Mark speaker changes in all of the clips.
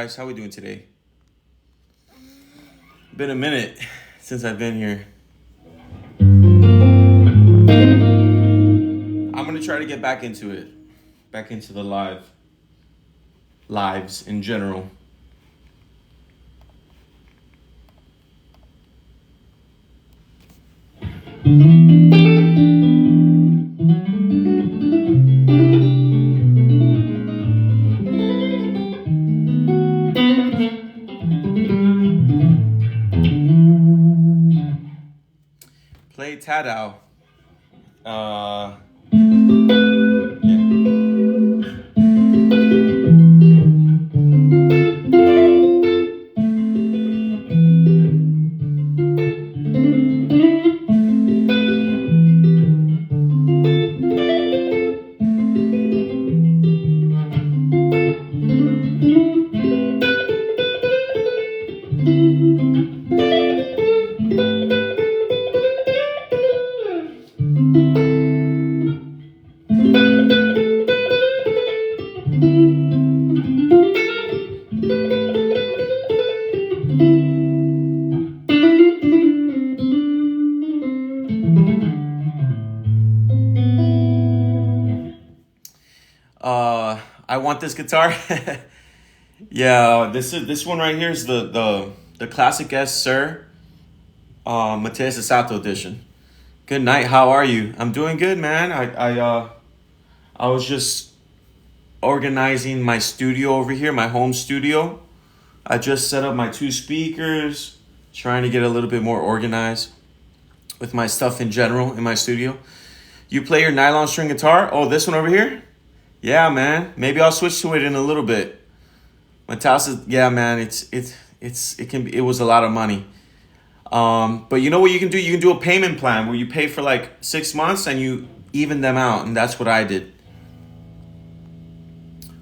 Speaker 1: guys? How we doing today? Been a minute since I've been here. I'm gonna try to get back into it. Back into the lives in general. Play Tadao. I want this guitar. Yeah, this one right here is the classic S Sir Mateus Sato edition. Good night. How are you? I'm doing good, man. I was just organizing my studio over here, my home studio. I just set up my two speakers, trying to get a little bit more organized with my stuff in general in my studio. You play your nylon string guitar? Oh, this one over here? Yeah, man. Maybe I'll switch to it in a little bit. Mateus is, yeah, man. It was a lot of money. But you know what you can do? You can do a payment plan where you pay for like 6 months and you even them out, and that's what I did.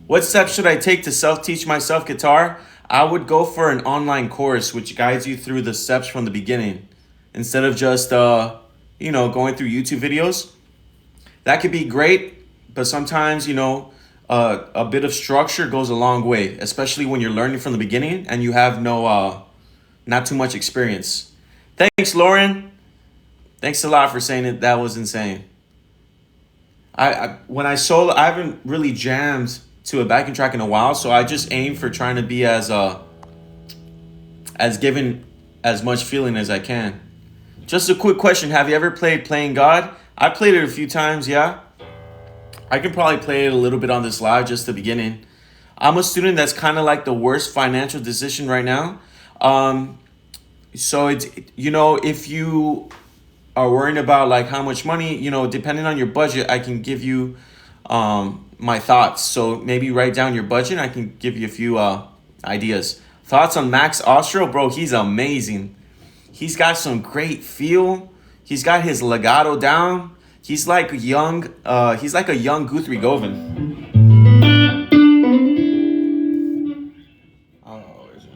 Speaker 1: What steps should I take to self-teach myself guitar? I would go for an online course which guides you through the steps from the beginning instead of just going through YouTube videos. That could be great, but sometimes a bit of structure goes a long way, especially when you're learning from the beginning and you have not too much experience. Thanks, Lauren. Thanks a lot for saying it. That was insane. When I solo, I haven't really jammed to a backing track in a while, so I just aim for trying to be as given as much feeling as I can. Just a quick question: have you ever played Playing God? I played it a few times. Yeah, I can probably play it a little bit on this live, just the beginning. I'm a student that's kind of like the worst financial decision right now. So it's, if you are worrying about like how much money, depending on your budget, I can give you my thoughts. So maybe write down your budget. I can give you a few ideas. Thoughts on Max Ostro? Bro, he's amazing. He's got some great feel. He's got his legato down. He's like young. He's like a young Guthrie Govan. Oh, is it?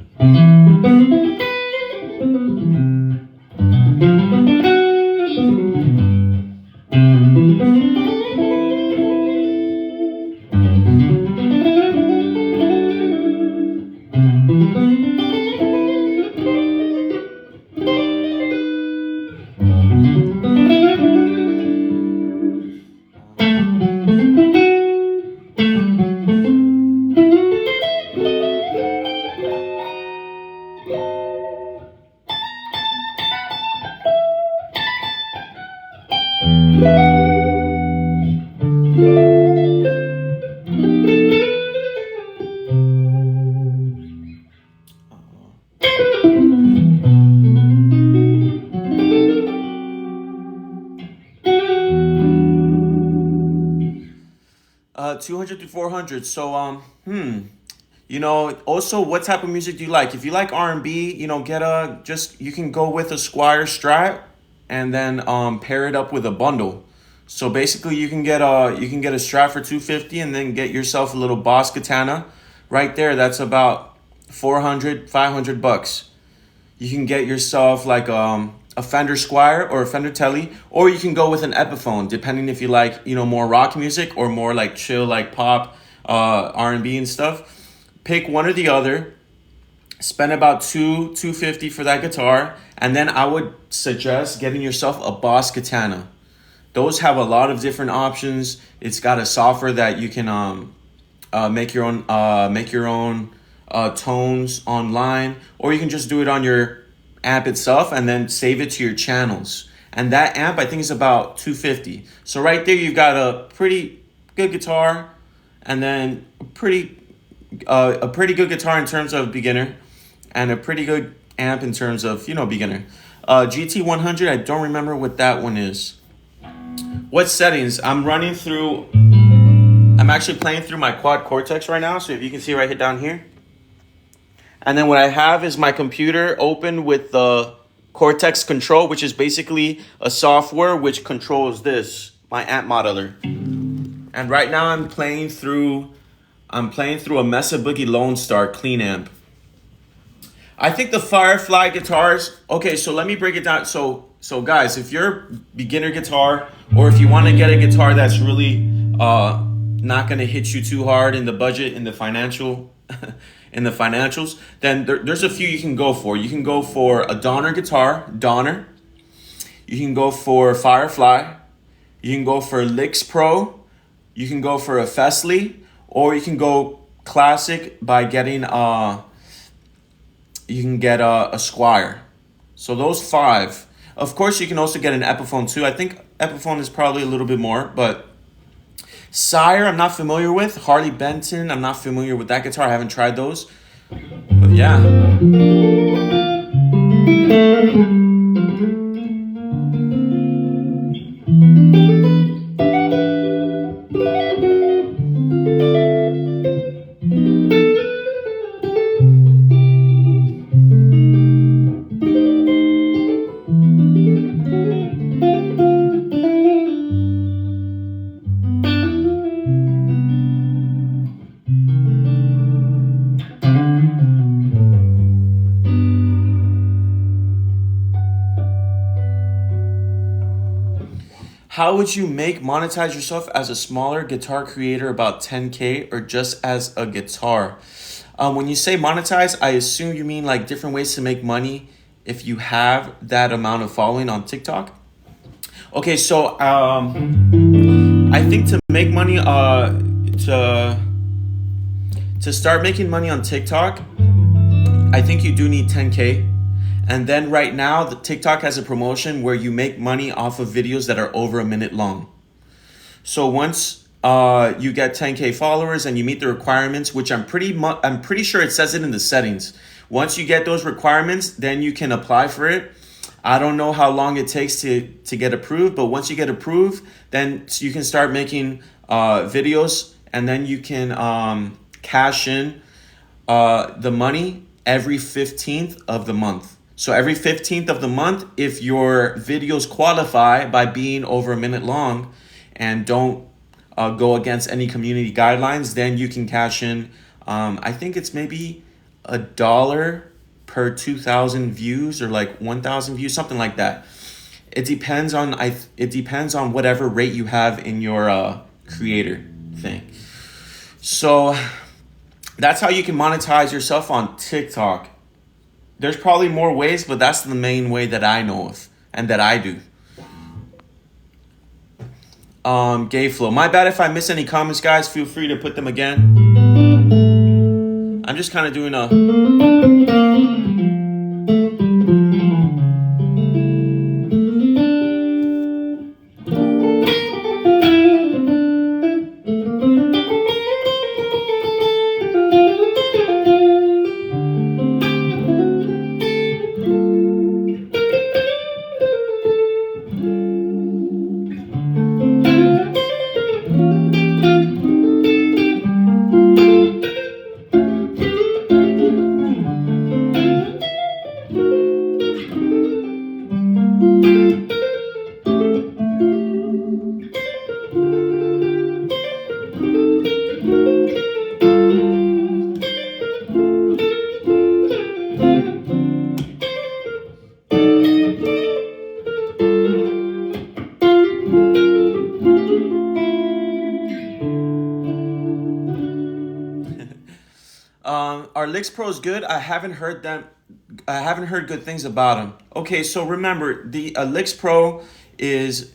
Speaker 1: 200 to 400. So, also what type of music do you like? If you like R&B, you can go with a Squire Strat and then pair it up with a bundle. So basically you can get a Strat for 250 and then get yourself a little Boss Katana right there. That's about 400, 500 bucks. You can get yourself like a Fender Squire or a Fender Tele, or you can go with an Epiphone, depending if you like, more rock music or more like chill, like pop, R&B and stuff. Pick one or the other, Spend about 250 for that guitar, and then I would suggest getting yourself a Boss Katana. Those have a lot of different options. It's got a software that you can make your own tones online, or you can just do it on your amp itself and then save it to your channels. And that amp, I think, is about 250. So right there, you've got a pretty good guitar, and then a pretty good guitar in terms of beginner, and a pretty good amp in terms of beginner. GT100, I don't remember what that one is. What settings? I'm actually playing through my quad Cortex right now, so if you can see right here down here. And then what I have is my computer open with the Cortex Control, which is basically a software which controls this, my amp modeler. And right now I'm playing through a Mesa Boogie Lone Star clean amp. I think the Firefly guitars, okay, so let me break it down. So guys, if you're a beginner guitar, or if you want to get a guitar that's really not going to hit you too hard in the budget, in the financials, then there's a few you can go for. You can go for a Donner guitar, Donner. You can go for Firefly. You can go for Licks Pro. You can go for a Fesley, or you can go classic by getting you can get a Squire. So those 5. Of course, you can also get an Epiphone too. I think Epiphone is probably a little bit more, but Sire, I'm not familiar with. Harley Benton, I'm not familiar with that guitar. I haven't tried those. But yeah. How would you monetize yourself as a smaller guitar creator, about 10K, or just as a guitar? When you say monetize, I assume you mean like different ways to make money if you have that amount of following on TikTok. Okay, so I think to make money, to start making money on TikTok, I think you do need 10K. And then right now, the TikTok has a promotion where you make money off of videos that are over a minute long. So once you get 10K followers and you meet the requirements, which I'm pretty sure it says it in the settings. Once you get those requirements, then you can apply for it. I don't know how long it takes to get approved, but once you get approved, then you can start making videos, and then you can cash in the money every 15th of the month. So every 15th of the month, if your videos qualify by being over a minute long and don't go against any community guidelines, then you can cash in. I think it's maybe $1 per 2,000 views, or like 1,000 views, something like that. It depends on whatever rate you have in your creator thing. So that's how you can monetize yourself on TikTok. There's probably more ways, but that's the main way that I know of and that I do. Gay Flow. My bad if I miss any comments, guys. Feel free to put them again. I'm just kind of doing a... Licks Pro is good. I haven't heard good things about them. Okay, so remember the Licks Pro is.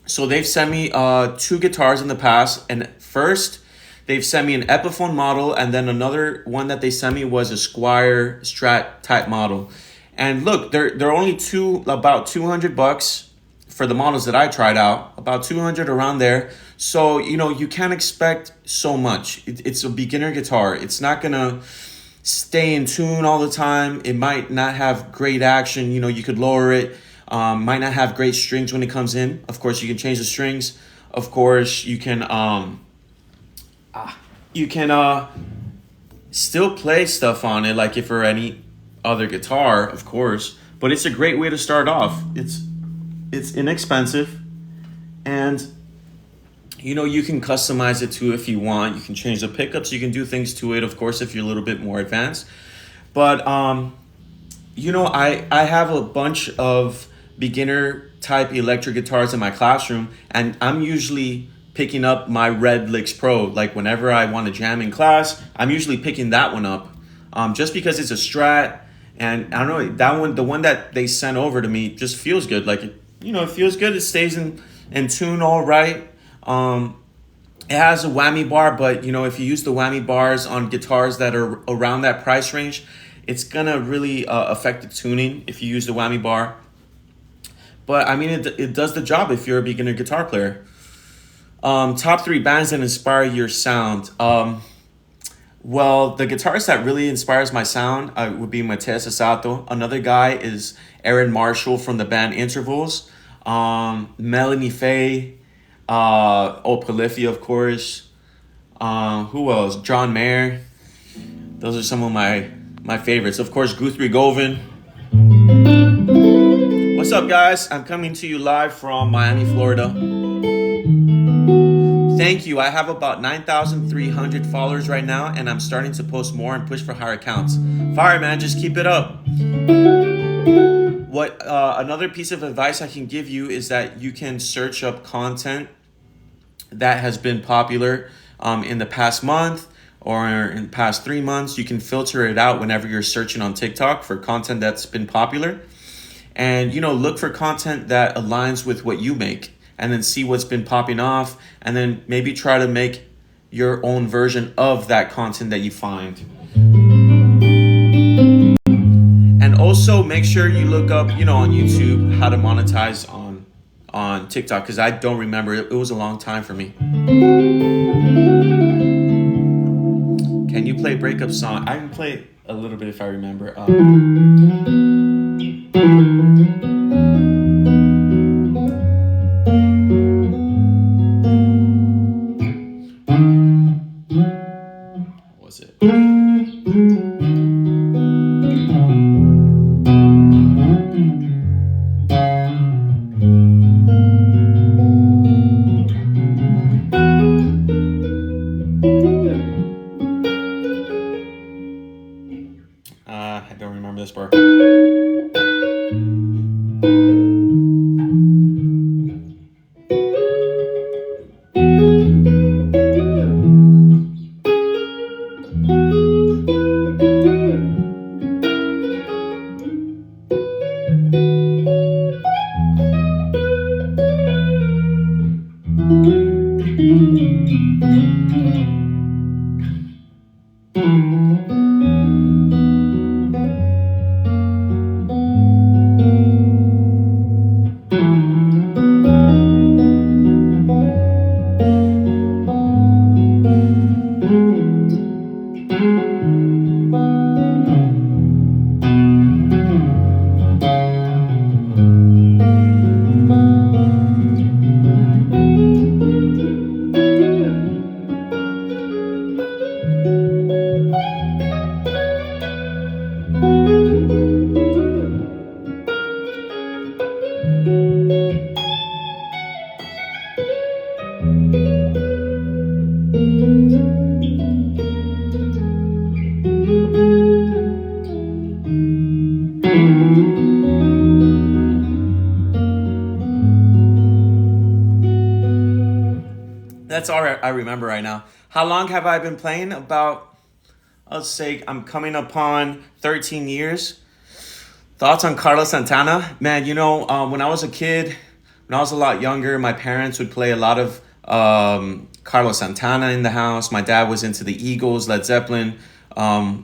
Speaker 1: So they've sent me two guitars in the past, and first they've sent me an Epiphone model, and then another one that they sent me was a Squier Strat type model. And look, they're only about $200 for the models that I tried out, about 200 around there. So you can't expect so much. It's a beginner guitar. It's not gonna stay in tune all the time. It might not have great action. You could lower it. Might not have great strings when it comes in. Of course, you can change the strings. Of course, you can still play stuff on it like if for any other guitar, of course. But it's a great way to start off. It's inexpensive, and you can customize it too if you want. You can change the pickups. You can do things to it, of course, if you're a little bit more advanced. But I have a bunch of beginner type electric guitars in my classroom, and I'm usually picking up my red Licks Pro. Like whenever I want to jam in class, I'm usually picking that one up, just because it's a Strat, and I don't know, that one, the one that they sent over to me, just feels good. Like it feels good. It stays in tune all right. It has a whammy bar, but if you use the whammy bars on guitars that are around that price range, it's gonna really affect the tuning if you use the whammy bar. But I mean, it does the job if you're a beginner guitar player. Top three bands that inspire your sound. Well, the guitarist that really inspires my sound would be Mateus Sato. Another guy is Aaron Marshall from the band Intervals. Melanie Faye. Polyphia, of course. Who else? John Mayer. Those are some of my favorites. Of course, Guthrie Govan. What's up, guys? I'm coming to you live from Miami, Florida. Thank you. I have about 9,300 followers right now, and I'm starting to post more and push for higher counts. Fire, man. Just keep it up. What another piece of advice I can give you is that you can search up content that has been popular in the past month or in the past 3 months. You can filter it out whenever you're searching on TikTok for content that's been popular. And, look for content that aligns with what you make, and then see what's been popping off, and then maybe try to make your own version of that content that you find. And also make sure you look up, on YouTube how to monetize on TikTok, because I don't remember. It was a long time for me. Can you play breakup song? I can play a little bit if I remember. What was it? I don't remember this part. That's all I remember right now. How long have I been playing? About I'll say I'm coming upon 13 years. Thoughts on Carlos Santana? Man, when I was a kid, when I was a lot younger, my parents would play a lot of Carlos Santana in the house. My dad was into the Eagles, Led Zeppelin. My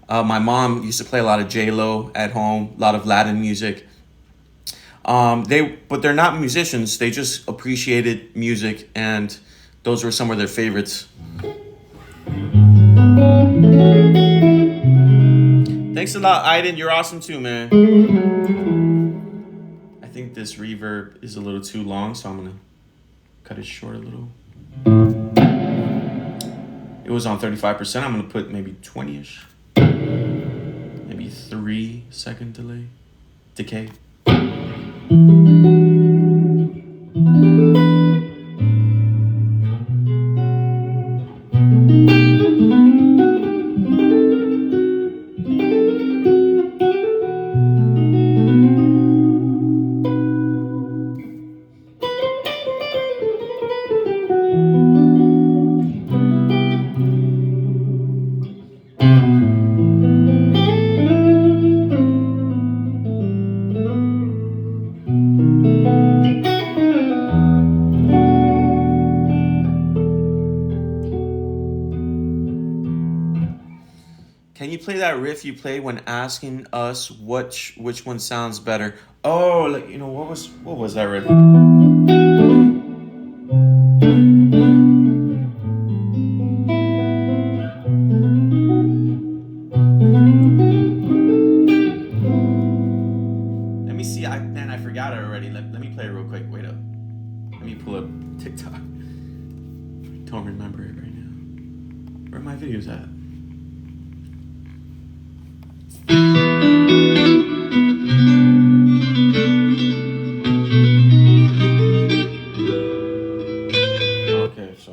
Speaker 1: mom used to play a lot of J-Lo at home, a lot of Latin music. But they're not musicians. They just appreciated music, and those were some of their favorites. Thanks a lot, Aiden. You're awesome too, man. I think this reverb is a little too long, so I'm gonna cut it short a little. It was on 35%. I'm gonna put maybe 20-ish. Maybe 3-second decay. Can you play that riff you played when asking us which one sounds better? Oh, what was that riff? Let me see. I forgot it already. Let me play it real quick. Wait up. Let me pull up TikTok. I don't remember it right now. Where are my videos at? Okay, so.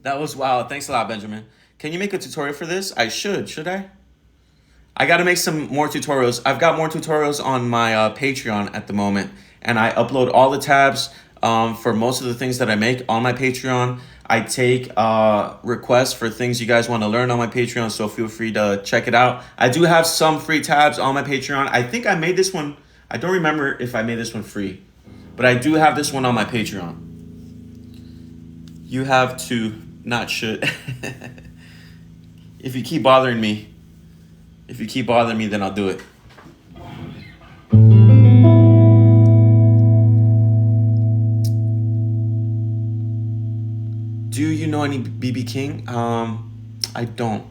Speaker 1: That was wow. Thanks a lot, Benjamin. Can you make a tutorial for this? I should. Should I? I got to make some more tutorials. I've got more tutorials on my Patreon at the moment, and I upload all the tabs for most of the things that I make on my Patreon. I take requests for things you guys want to learn on my Patreon, so feel free to check it out. I do have some free tabs on my Patreon. I think I made this one. I don't remember if I made this one free, but I do have this one on my Patreon. You have to, not should. If you keep bothering me, then I'll do it. Do you know any BB King? I don't.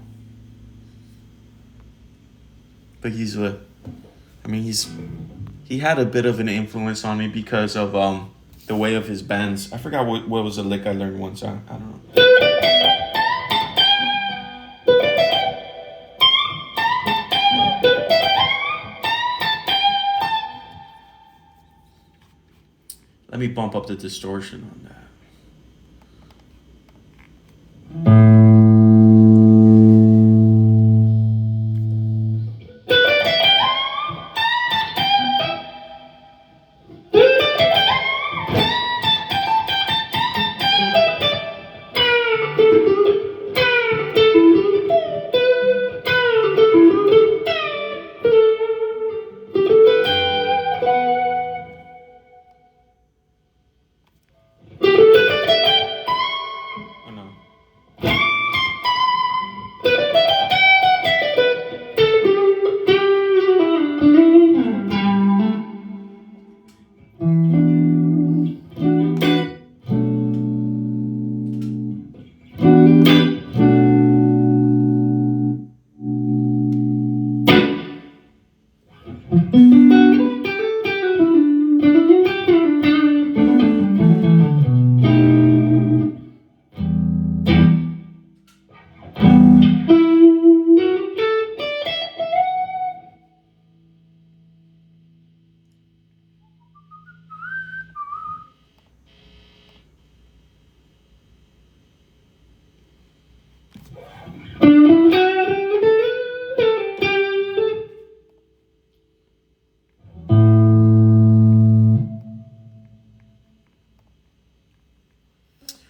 Speaker 1: But he had a bit of an influence on me because of the way of his bends. I forgot what was the lick I learned once. I don't know. Let me bump up the distortion on that. Oh no.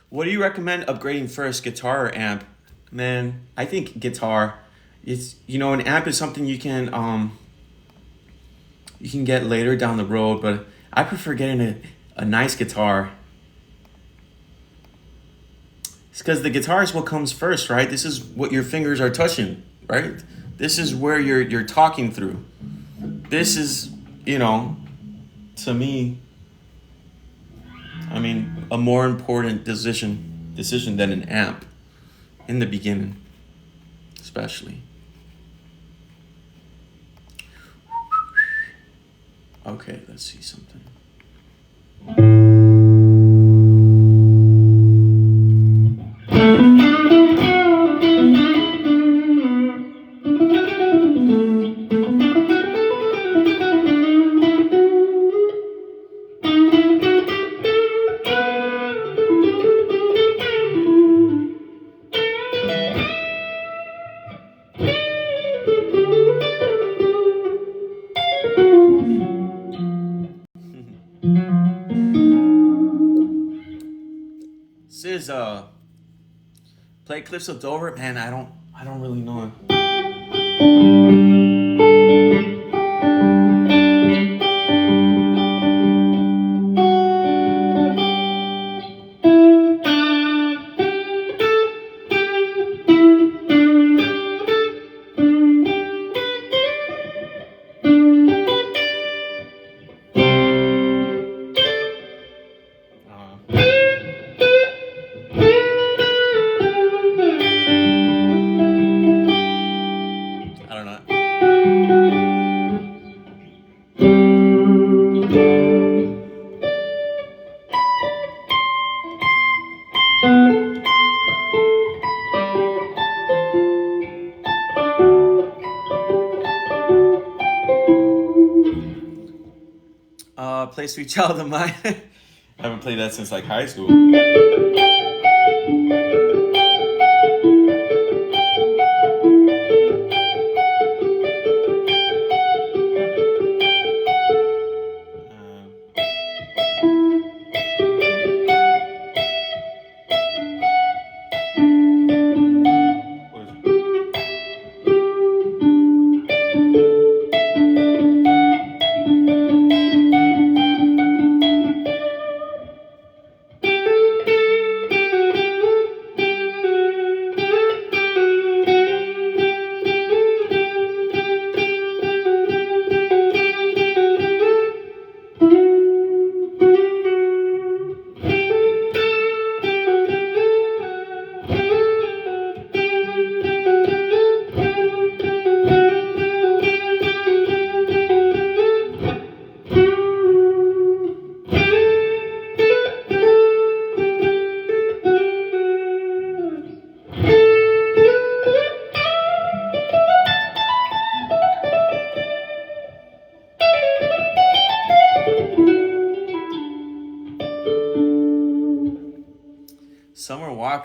Speaker 1: What do you recommend upgrading first, guitar or amp? Man, I think guitar. It's an amp is something you can get later down the road, but I prefer getting a nice guitar. It's because the guitar is what comes first, right? This is what your fingers are touching, right? This is where you're talking through. This is, to me, I mean, a more important decision than an amp in the beginning, especially. Okay, let's see something. This is play clips of Dover. Man, I don't really know it. I don't know. Play Sweet Child of Mine. I haven't played that since like high school. What is it?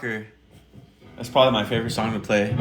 Speaker 1: rocker. That's probably my favorite song to play.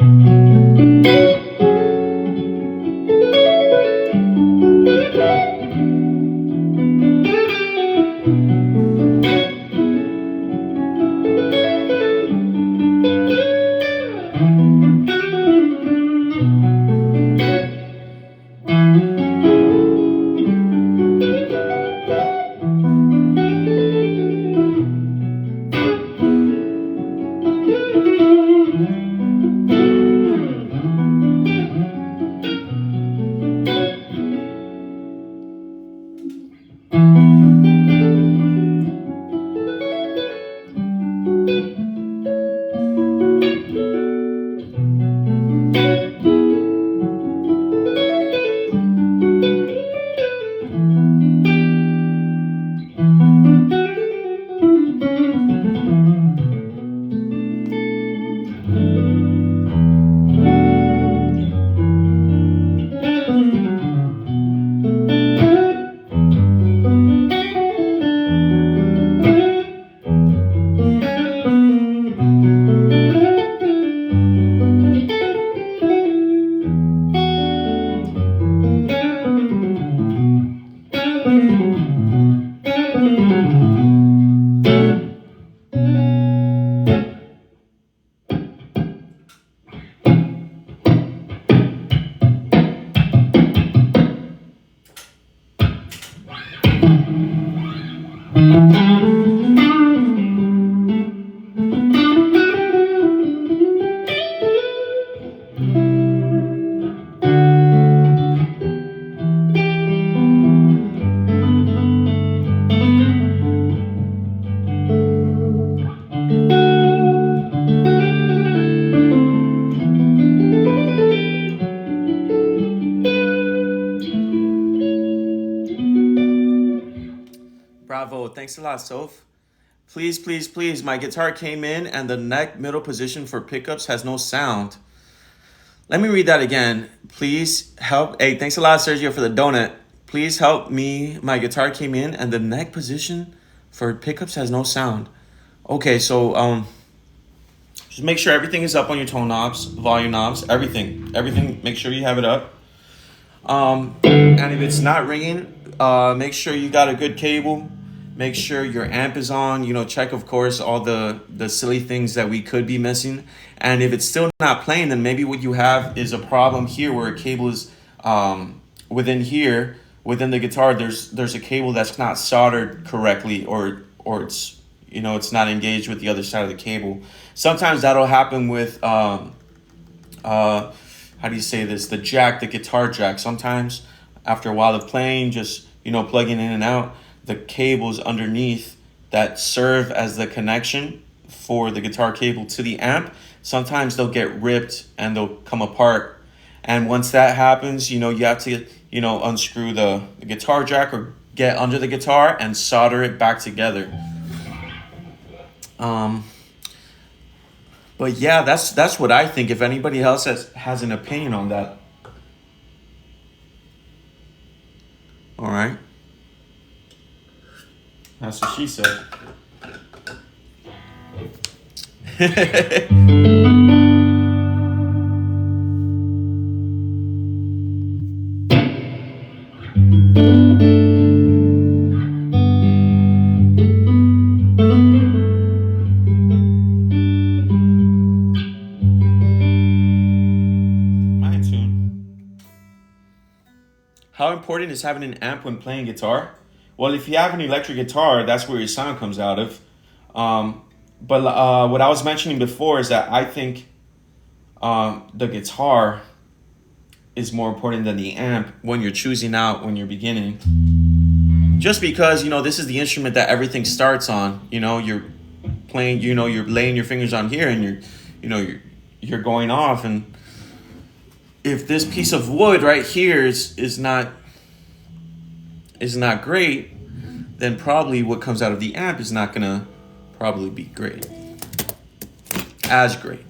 Speaker 1: Bravo. Thanks a lot, Soph. Please, please, please. My guitar came in and the neck middle position for pickups has no sound. Let me read that again. Please help. Hey, thanks a lot, Sergio, for the donut. Please help me. My guitar came in and the neck position for pickups has no sound. Okay, so just make sure everything is up on your tone knobs, volume knobs, everything. Everything, make sure you have it up. And if it's not ringing, make sure you got a good cable. Make sure your amp is on. You know, check, of course, all the silly things that we could be missing. And if it's still not playing, then maybe what you have is a problem here where a cable is within here, within the guitar. There's a cable that's not soldered correctly, or it's, you know, it's not engaged with the other side of the cable. Sometimes that'll happen with how do you say this? The jack, the guitar jack. Sometimes after a while of playing, just, you know, plugging in and out, the cables underneath that serve as the connection for the guitar cable to the amp, sometimes they'll get ripped and they'll come apart. And once that happens, you know, you have to, you know, unscrew the guitar jack or get under the guitar and solder it back together. But yeah, that's what I think. If anybody else has an opinion on that. All right. That's what she said. How important is having an amp when playing guitar? Well, if you have an electric guitar, that's where your sound comes out of. But what I was mentioning before is that I think the guitar is more important than the amp when you're choosing out when you're beginning. Just because, you know, this is the instrument that everything starts on. You know, you're playing, you know, you're laying your fingers on here and you're going off, and if this piece of wood right here is not great, then probably what comes out of the amp is not gonna probably be great. As great.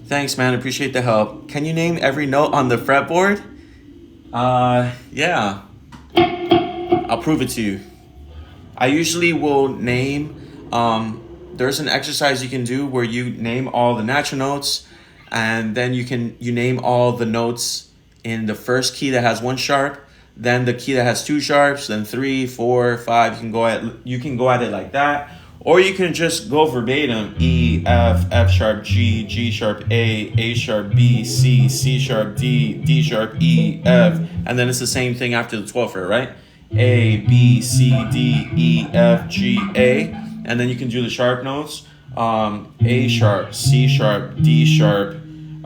Speaker 1: Thanks, man. Appreciate the help. Can you name every note on the fretboard? Yeah. I'll prove it to you. I usually will name there's an exercise you can do where you name all the natural notes, and then you name all the notes in the first key that has one sharp, then the key that has two sharps, then three, four, five. You can go at it like that, or you can just go verbatim: E, F, F sharp, G, G sharp, A sharp, B, C, C sharp, D, D sharp, E, F, and then it's the same thing after the 12th fret, right? A, B, C, D, E, F, G, A, and then you can do the sharp notes: A sharp, C sharp, D sharp,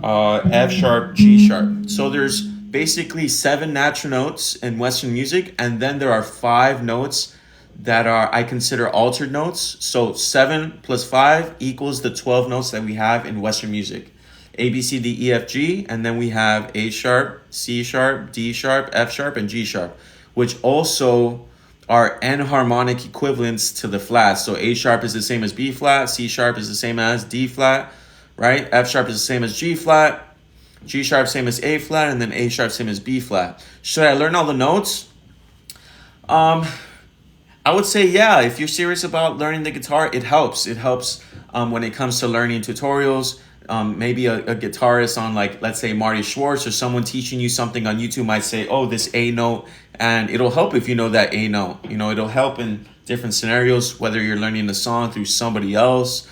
Speaker 1: F sharp, G sharp. So there's basically 7 natural notes in Western music, and then there are 5 notes that are, I consider, altered notes. So 7 plus 5 equals the 12 notes that we have in Western music: A, B, C, D, E, F, G, and then we have A sharp, C sharp, D sharp, F sharp, and G sharp, which also are enharmonic equivalents to the flats. So A sharp is the same as B flat, C sharp is the same as D flat, right? F sharp is the same as G flat, G sharp same as A flat, and then A sharp same as B flat. Should I learn all the notes? I would say, yeah, if you're serious about learning the guitar, it helps. It helps when it comes to learning tutorials. Maybe a guitarist on, like, let's say Marty Schwartz, or someone teaching you something on YouTube might say, oh, this A note, and it'll help if you know that A note. It'll help in different scenarios, whether you're learning the song through somebody else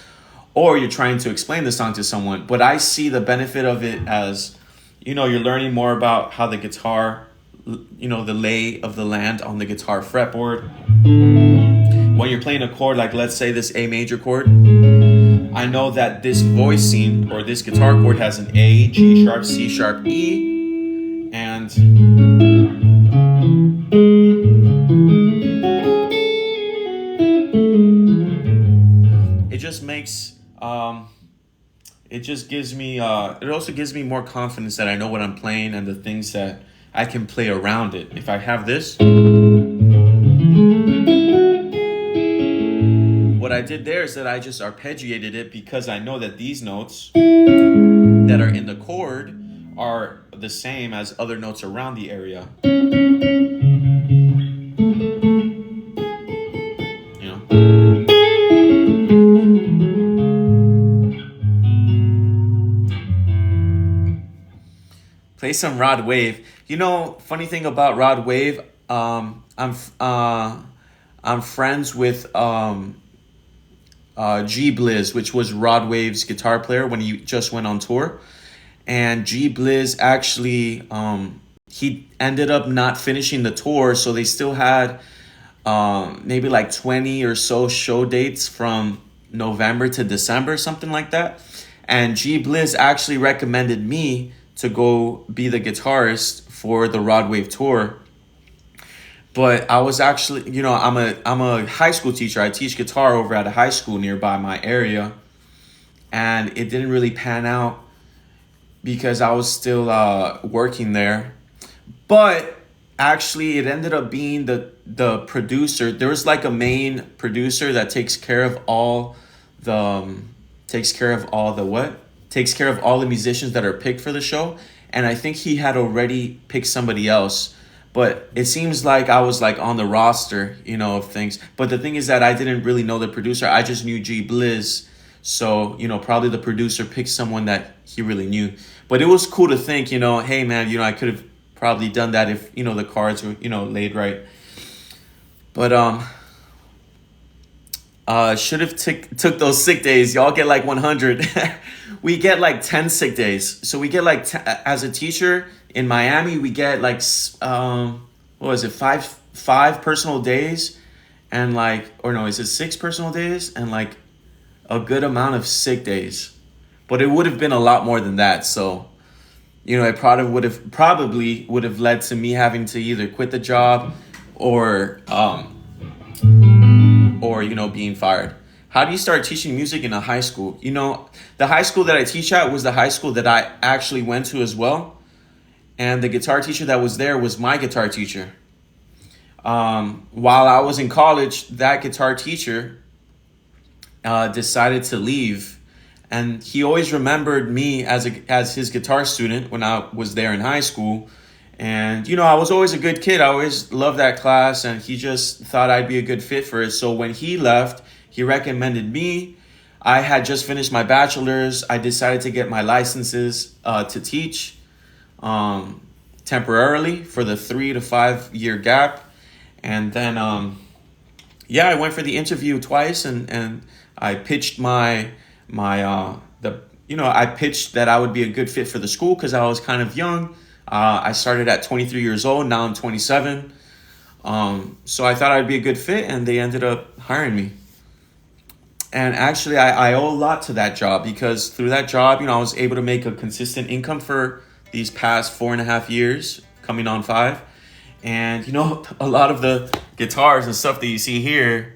Speaker 1: or you're trying to explain the song to someone. But I see the benefit of it as, you're learning more about how the guitar, the lay of the land on the guitar fretboard. When you're playing a chord, like let's say this A major chord, I know that this voicing or this guitar chord has an A, G sharp, C sharp, E, and it just makes, it just gives me, it also gives me more confidence that I know what I'm playing and the things that I can play around it. If I have this, what I did there is that I just arpeggiated it, because I know that these notes that are in the chord are the same as other notes around the area. Play some Rod Wave. Funny thing about Rod Wave, I'm friends with G Blizz, which was Rod Wave's guitar player when he just went on tour. And G Blizz actually, he ended up not finishing the tour, so they still had maybe like 20 or so show dates from November to December, something like that. And G Blizz actually recommended me to go be the guitarist for the Rod Wave tour. But I was actually, I'm a high school teacher. I teach guitar over at a high school nearby my area. And it didn't really pan out because I was still working there. But actually, it ended up being the producer. There was like a main producer that takes care of all the musicians that are picked for the show. And I think he had already picked somebody else. But it seems like I was like on the roster, of things. But the thing is that I didn't really know the producer. I just knew G Blizz. So, probably the producer picked someone that he really knew. But it was cool to think, hey man, I could have probably done that if, the cards were, laid right. But should have took those sick days. Y'all get like 100. We get like 10 sick days. So we get like, as a teacher in Miami, we get like, five personal days, and is it 6 personal days and like a good amount of sick days. But it would have been a lot more than that. So, it probably would have led to me having to either quit the job or being fired. How do you start teaching music in a high school? The high school that I teach at was the high school that I actually went to as well. And the guitar teacher that was there was my guitar teacher. While I was in college, that guitar teacher decided to leave. And he always remembered me as his guitar student when I was there in high school. And, I was always a good kid. I always loved that class, and he just thought I'd be a good fit for it. So when he left, he recommended me. I had just finished my bachelor's. I decided to get my licenses to teach um, temporarily for the 3 to 5 year gap. And then, yeah, I went for the interview twice, and I pitched I pitched that I would be a good fit for the school because I was kind of young. I started at 23 years old. Now I'm 27. So I thought I'd be a good fit, and they ended up hiring me. And actually, I owe a lot to that job because through that job, I was able to make a consistent income for these past 4.5 years, coming on 5. And, a lot of the guitars and stuff that you see here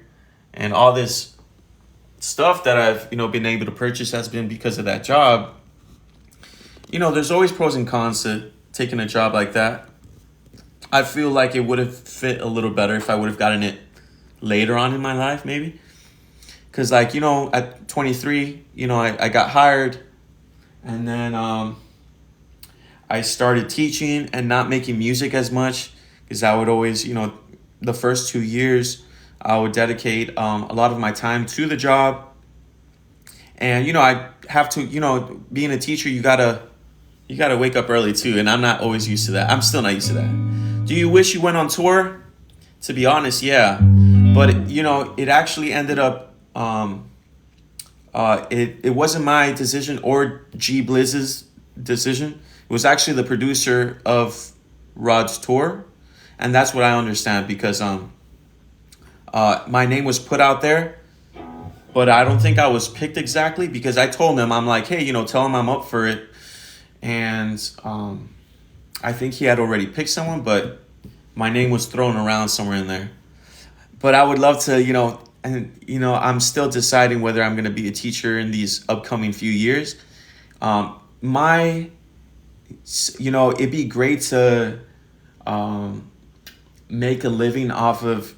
Speaker 1: and all this stuff that I've, been able to purchase has been because of that job. There's always pros and cons to taking a job like that. I feel like it would have fit a little better if I would have gotten it later on in my life, maybe. Because, at 23, I got hired, and then I started teaching and not making music as much because I would always, the first 2 years, I would dedicate a lot of my time to the job. And, I have to, being a teacher, you gotta wake up early too. And I'm not always used to that. I'm still not used to that. Do you wish you went on tour? To be honest, yeah. But, it actually ended up, it wasn't my decision or G Blizz's decision. It was actually the producer of Rod's tour. And that's what I understand because my name was put out there, but I don't think I was picked exactly because I told him, I'm like, hey, tell him I'm up for it. And I think he had already picked someone, but my name was thrown around somewhere in there. But I would love to, I'm still deciding whether I'm going to be a teacher in these upcoming few years. It'd be great to make a living off of,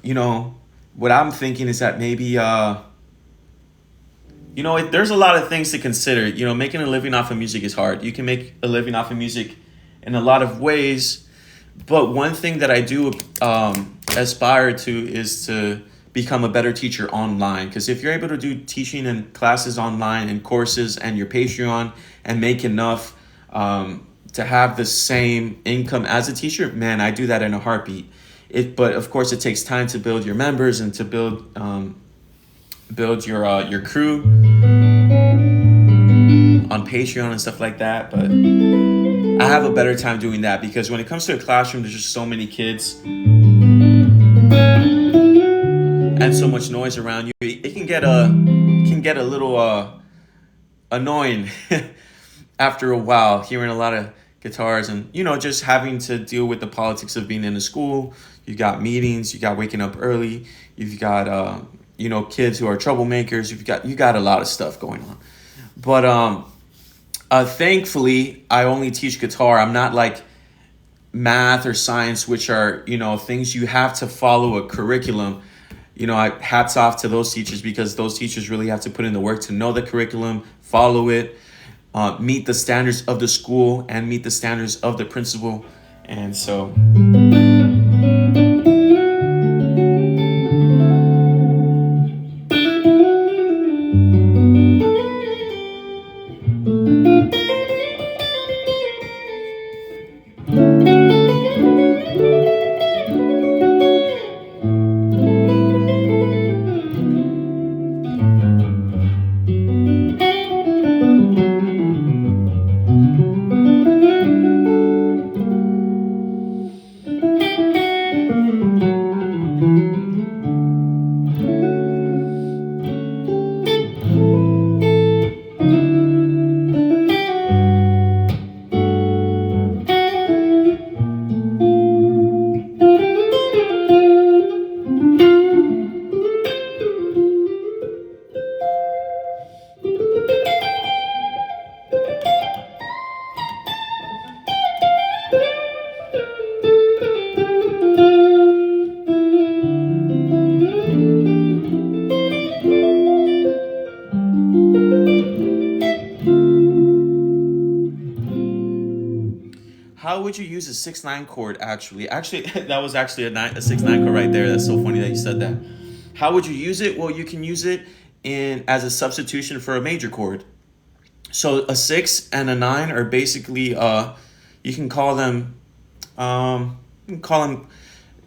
Speaker 1: what I'm thinking is that maybe, there's a lot of things to consider. Making a living off of music is hard. You can make a living off of music in a lot of ways. But one thing that I do aspire to is to become a better teacher online. Because if you're able to do teaching and classes online and courses and your Patreon and make enough to have the same income as a teacher, man, I do that in a heartbeat. But of course, it takes time to build your members and to build your crew on Patreon and stuff like that. But I have a better time doing that because when it comes to a classroom, there's just so many kids and so much noise around you. It can get a little annoying after a while, hearing a lot of guitars and just having to deal with the politics of being in a school. You got meetings, you got waking up early, you've got kids who are troublemakers. You got a lot of stuff going on. But thankfully, I only teach guitar. I'm not like math or science, which are things you have to follow a curriculum. Hats off to those teachers because those teachers really have to put in the work to know the curriculum, follow it, meet the standards of the school, and meet the standards of the principal. And so how would you use a 6/9 chord actually that was actually a 6/9 chord right there. That's so funny that you said that. How would you use it? Well, you can use it in as a substitution for a major chord. So a 6 and a 9 are basically you can call them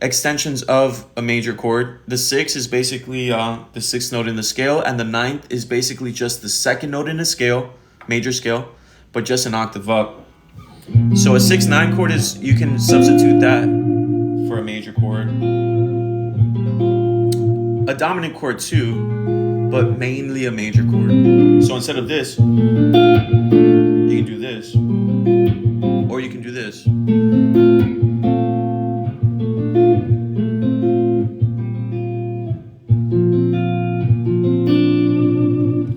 Speaker 1: extensions of a major chord. The 6 is basically the sixth note in the scale, and the ninth is basically just the second note in the scale, major scale, but just an octave up. So a 6-9 chord is, you can substitute that for a major chord. A dominant chord too, but mainly a major chord. So instead of this, you can do this, or you can do this.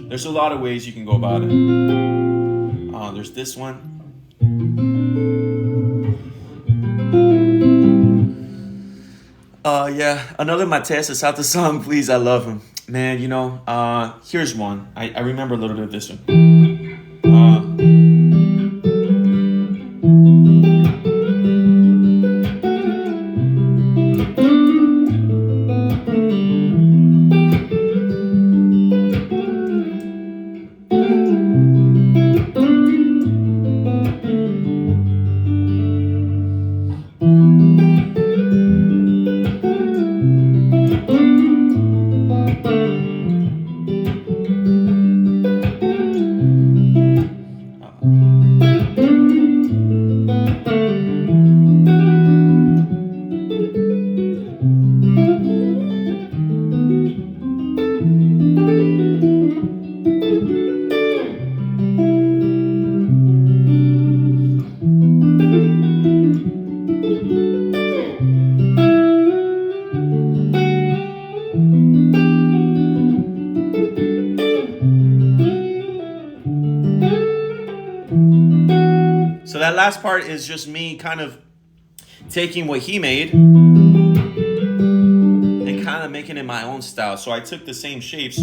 Speaker 1: There's a lot of ways you can go about it. There's this one. Yeah, another Mateus Asata song, please. I love him. Man, you know, here's one. I remember a little bit of this one. So that last part is just me kind of taking what he made and kind of making it my own style. So I took the same shapes,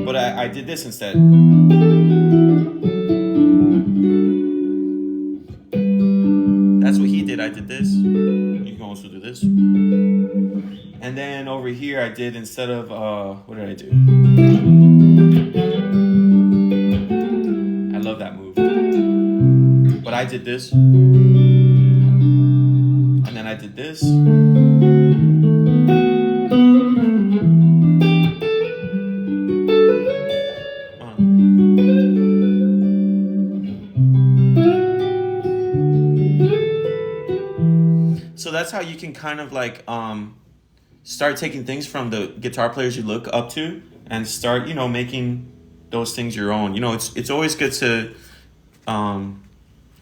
Speaker 1: but I did this instead. That's what he did. I did this. You can also do this. And then over here I did, instead of, what did I do? I love that move. But I did this. And then I did this. So that's how you can kind of like start taking things from the guitar players you look up to and start, you know, making those things your own. You know, it's always good to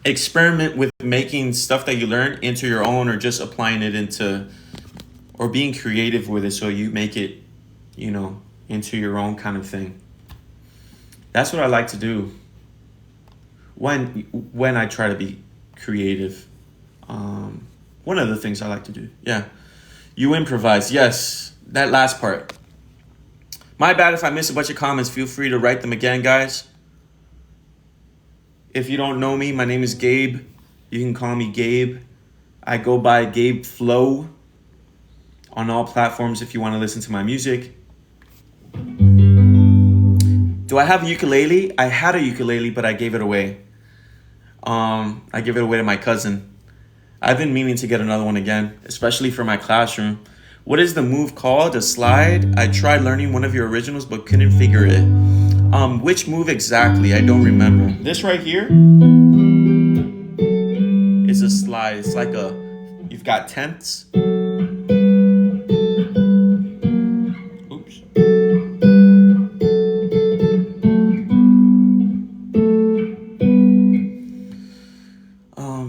Speaker 1: experiment with making stuff that you learn into your own, or just applying it into, or being creative with it so you make it, you know, into your own kind of thing. That's what I like to do when I try to be creative. One of the things I like to do. Yeah. You improvise. Yes. That last part. My bad if I miss a bunch of comments. Feel free to write them again, guys. If you don't know me, my name is Gabe. You can call me Gabe. I go by Gabe Flow on all platforms if you want to listen to my music. Do I have a ukulele? I had a ukulele, but I gave it away. I gave it away to my cousin. I've been meaning to get another one again, especially for my classroom. What is the move called? A slide? I tried learning one of your originals, but couldn't figure it. Which move exactly? I don't remember. This right here is a slide. It's like you've got tenths. Oops.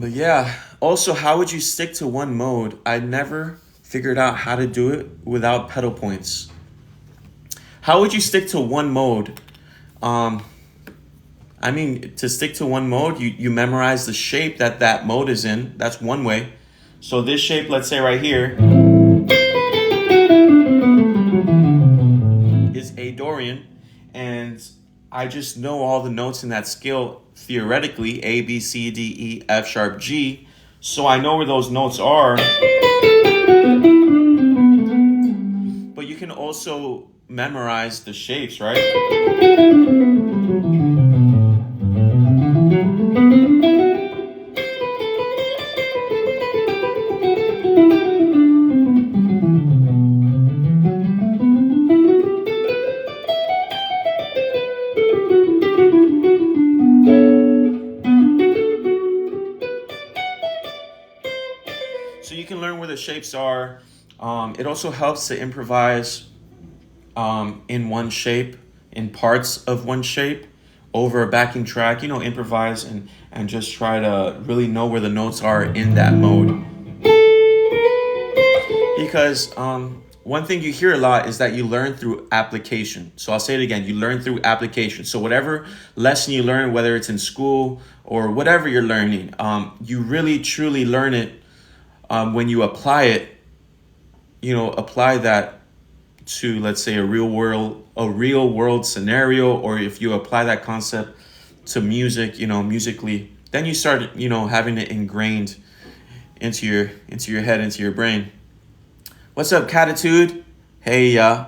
Speaker 1: But yeah. Also, how would you stick to one mode? I never figured out how to do it without pedal points. How would you stick to one mode? I mean, to stick to one mode, you memorize the shape that mode is in. That's one way. So this shape, let's say right here, is A Dorian, and I just know all the notes in that scale theoretically, A, B, C, D, E, F sharp, G. So I know where those notes are. But you can also memorize the shapes, right? So you can learn where the shapes are. It also helps to improvise in one shape, in parts of one shape, over a backing track. Improvise and just try to really know where the notes are in that mode. Because one thing you hear a lot is that you learn through application. So I'll say it again, you learn through application. So whatever lesson you learn, whether it's in school or whatever you're learning, you really truly learn it when you apply it. Apply that to, let's say, a real world scenario, or if you apply that concept to music, musically, then you start, having it ingrained into your head, into your brain. What's up, Catitude? Hey ya,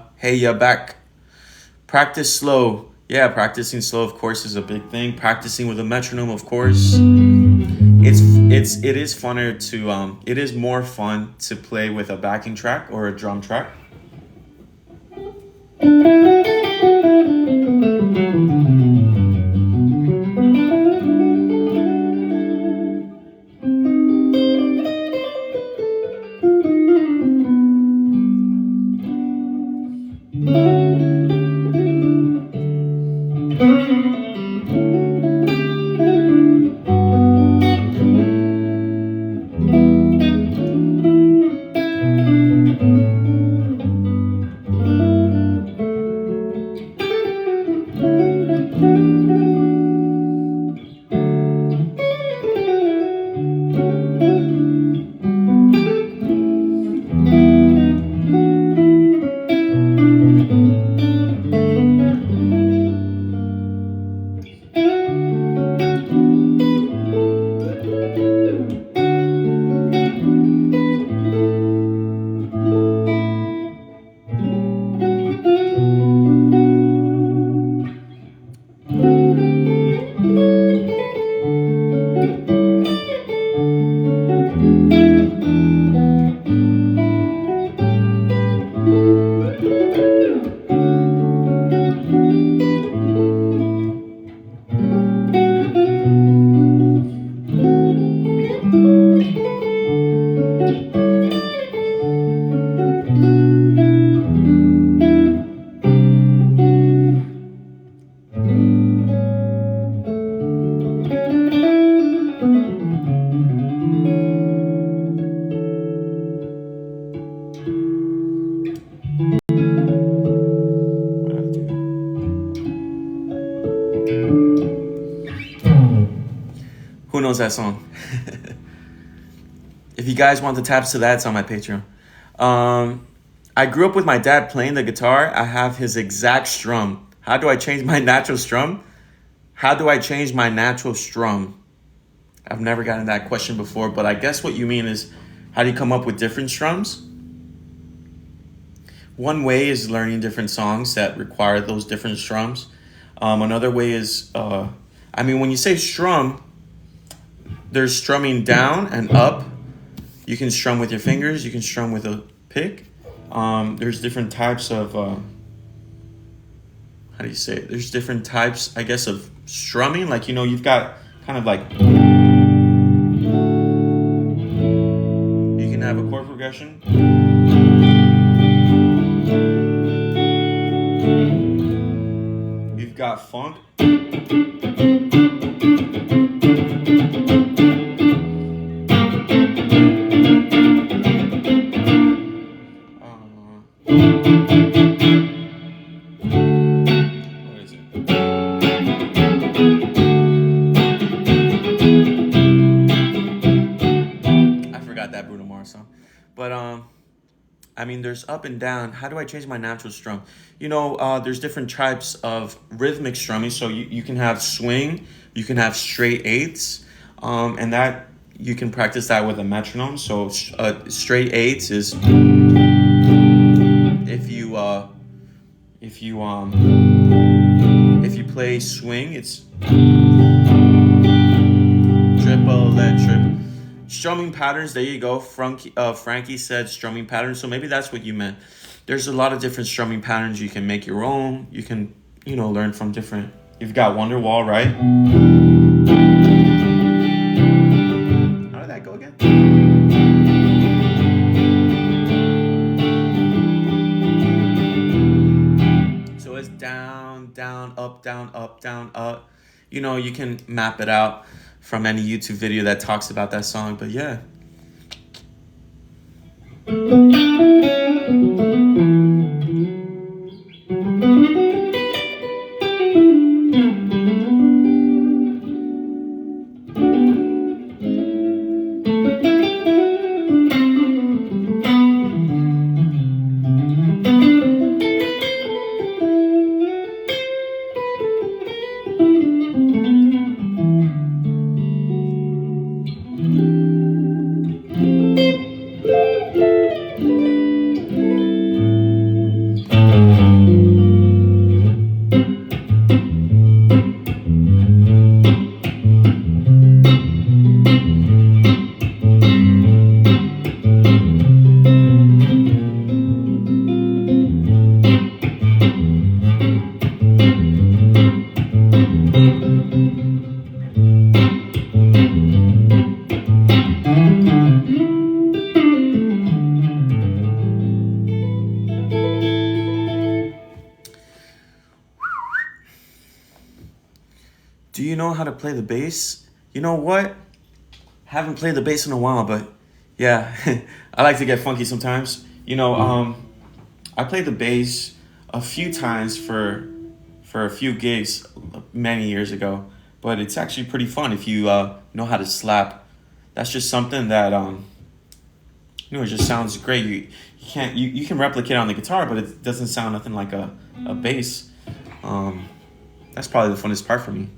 Speaker 1: back. Practice slow. Yeah, practicing slow, of course, is a big thing. Practicing with a metronome, of course. It is more fun to play with a backing track or a drum track. Who knows that song? If you guys want the tabs to that, it's on my Patreon. I grew up with my dad playing the guitar. I have his exact strum. How do I change my natural strum? How do I change my natural strum? I've never gotten that question before, but I guess what you mean is, how do you come up with different strums? One way is learning different songs that require those different strums. Another way is, when you say strum, there's strumming down and up. You can strum with your fingers. You can strum with a pick. There's different types of, how do you say it? There's different types, I guess, of strumming. Like, you've got kind of like, you can have a chord progression. You've got funk. There's up and down. How do I change my natural strum? There's different types of rhythmic strumming. So you can have swing, you can have straight eighths, and that you can practice that with a metronome. So straight eighths is if you if you play swing, it's triple let trip. Strumming patterns, there you go. Frankie said strumming patterns, so maybe that's what you meant. There's a lot of different strumming patterns. You can make your own. You can, learn from different. You've got Wonderwall, right? How did that go again? So it's down, down, up, down, up, down, up. You can map it out from any YouTube video that talks about that song, but yeah. Do you know how to play the bass? You know what? Haven't played the bass in a while, but yeah, I like to get funky sometimes. I played the bass a few times for a few gigs many years ago, but it's actually pretty fun if you know how to slap. That's just something that it just sounds great. You can replicate on the guitar, but it doesn't sound nothing like a bass. That's probably the funnest part for me.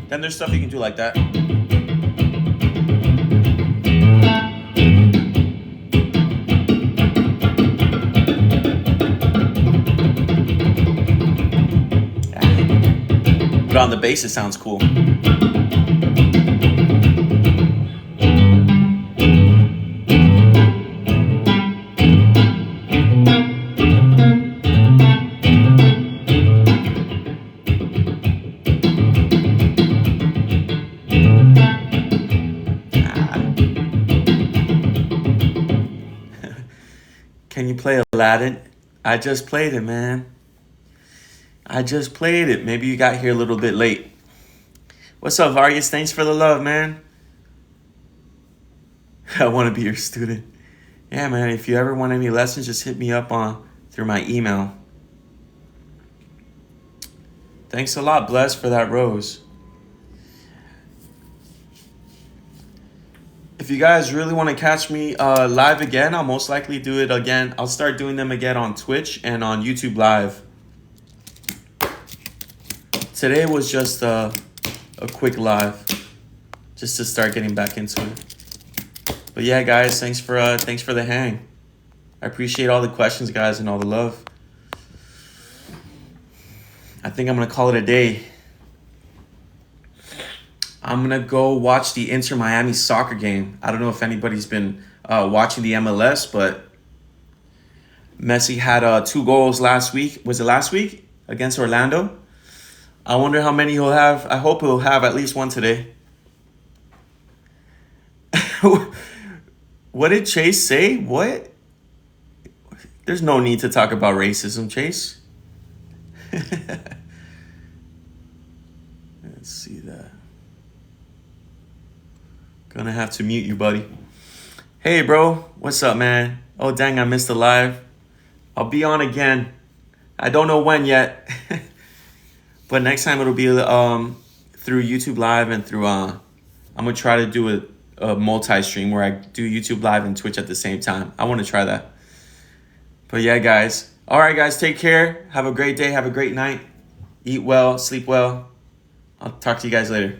Speaker 1: Then there's stuff you can do like that. But on the bass, it sounds cool. Can you play Aladdin? I just played it, man. I just played it. Maybe you got here a little bit late. What's up, Vargas? Thanks for the love, man. I want to be your student. Yeah, man. If you ever want any lessons, just hit me up through my email. Thanks a lot, Bless, for that rose. If you guys really want to catch me live again, I'll most likely do it again. I'll start doing them again on Twitch and on YouTube Live. Today was just a quick live, just to start getting back into it. But yeah, guys, thanks for the hang. I appreciate all the questions, guys, and all the love. I think I'm gonna call it a day. I'm gonna go watch the Inter Miami soccer game. I don't know if anybody's been watching the MLS, but Messi had 2 goals last week. Was it last week against Orlando? I wonder how many he'll have. I hope he'll have at least one today. What did Chase say? What? There's no need to talk about racism, Chase. Let's see that. Gonna have to mute you, buddy. Hey, bro. What's up, man? Oh, dang, I missed the live. I'll be on again. I don't know when yet. But next time it'll be through YouTube Live and through... I'm going to try to do a multi-stream where I do YouTube Live and Twitch at the same time. I want to try that. But yeah, guys. All right, guys. Take care. Have a great day. Have a great night. Eat well. Sleep well. I'll talk to you guys later.